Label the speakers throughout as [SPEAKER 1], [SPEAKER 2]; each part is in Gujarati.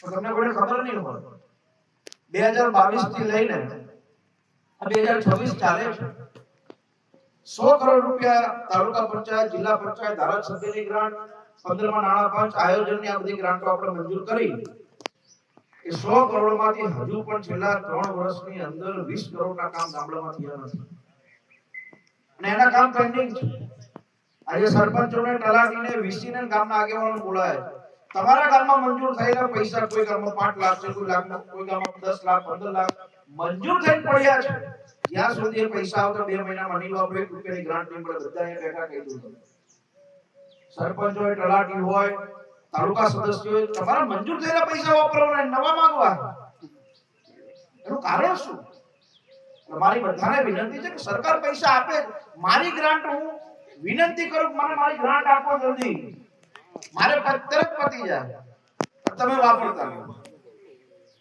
[SPEAKER 1] તમને કોઈ ખબર નહીં હોય 2022 થી લઈને 2026 ચાલે છે 100 કરોડ રૂપિયા તાલુકા પંચાયત જિલ્લા પંચાયત ધારાસભ્યની ગ્રાન્ટ 15 માં નાણાં પંચ આયોજનની આ બધી ગ્રાન્ટો આપણે મંજૂર કરી એ 100 કરોડમાંથી હજુ પણ છેલ્લા 3 વર્ષની અંદર 20 કરોડના કામ ગામડામાં થયા નથી અને એના કામ પેન્ડિંગ છે। આજે સરપંચોને તલાટીને વીસીને ગામના આગેવાનો બોલાયા તમારા ગામમાં મંજૂર થયેલા પૈસા કોઈ ગામમાં 5 લાખ છે કોઈ ગામમાં 10 લાખ 15 લાખ મંજૂર થઈને પડ્યા છે જ્યાં સુધી પૈસા આવતા 2 મહિનામાં નહીં વાપરે 1 રૂપિયાની ગ્રાન્ટ નહીં મળે બધા અહીંયા બેઠા કહી દઉં સરપંચ હોય તલાટી હોય તાલુકા સદસ્ય હોય તમારા મંજૂર થયેલા પૈસા વાપરવાના નવા માંગવા એનું કારણ શું? મારી બધાને વિનંતી છે કે સરકાર પૈસા આપે મારી ગ્રાન્ટ હું વિનંતી કરું મને મારી ગ્રાન્ટ આપો જલ્દી મારે તરત પતી જાય તમે વાપરતા નહીં।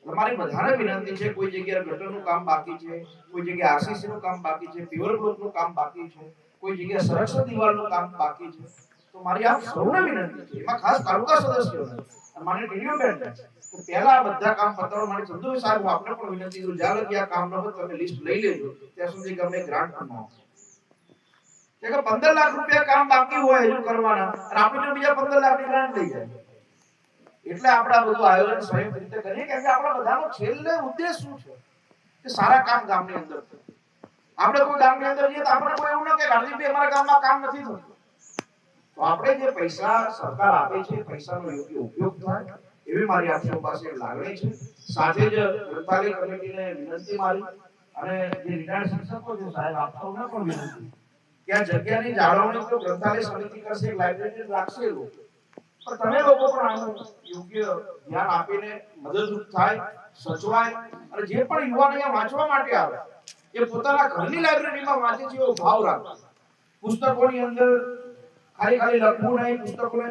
[SPEAKER 1] મારી બધાને વિનંતી છે કોઈ જગ્યાએ ગટરનું કામ બાકી છે કોઈ જગ્યાએ આરસીસી નું કામ બાકી છે પ્યોર બ્લોકનું કામ બાકી છે કોઈ જગ્યાએ સંરક્ષણ દિવાલનું કામ બાકી છે તો મારી આપ સૌને વિનંતી છે એમાં ખાસ તાલુકા સદસ્યોને મારી ટીડીઓ બેન તો પહેલા આ બધા કામ પતાવવા માટે ચંદુભાઈ સાહેબ આપને પણ વિનંતી કરું જ્યાં લગી આ કામ ન હોય તમે લિસ્ટ લઈ લેજો ત્યાં સુધી ગમે ગ્રાન્ટ ન આપો કે 15 લાખ રૂપિયા કામ બાકી હોય હજુ કરવાના અને આપણે જો બીજા 15 લાખની ગ્રાન્ટ લઈ જાય એટલે આપણે આ બધું આયોજન સંયુક્ત રીતે કરીએ કે આપણા બધાનો છેલ્લે ઉદ્દેશ શું છે કે સારા કામ ગામની અંદર આપણે કોઈ ગામની અંદર જઈએ તો આપણે કોઈ એવું ન કે ગાંધીભાઈ અમારા ગામમાં કામ નથી થતું તો આપણે જે પૈસા સરકાર આપે છે પૈસાનો યોગ્ય ઉપયોગ થાય એવી મારી આપ સૌ પાસે લાગણી છે। સાથે જ ગ્રંથાલય કમિટીને વિનંતી મારી અને જે રિટાયર્ડ શિક્ષકો છે સાહેબ આપ સૌને પણ વિનંતી કે આ જગ્યાની જાળવણી તો ગ્રંથાલય સમિતિ કરશે લાઇબ્રેરી રાખશે પણ તમે લોકો પણ આનું યોગ્ય ધ્યાન આપીને મદદરૂપ થાય સચવાય અને જે પણ યુવાન અહીંયા વાંચવા માટે આવે એ પોતાના ઘરની લાઇબ્રેરીમાં વાંચે છે એવો ભાવ રાખે પુસ્તકોની અંદર ખાલી લખવું નહીં પુસ્તકોને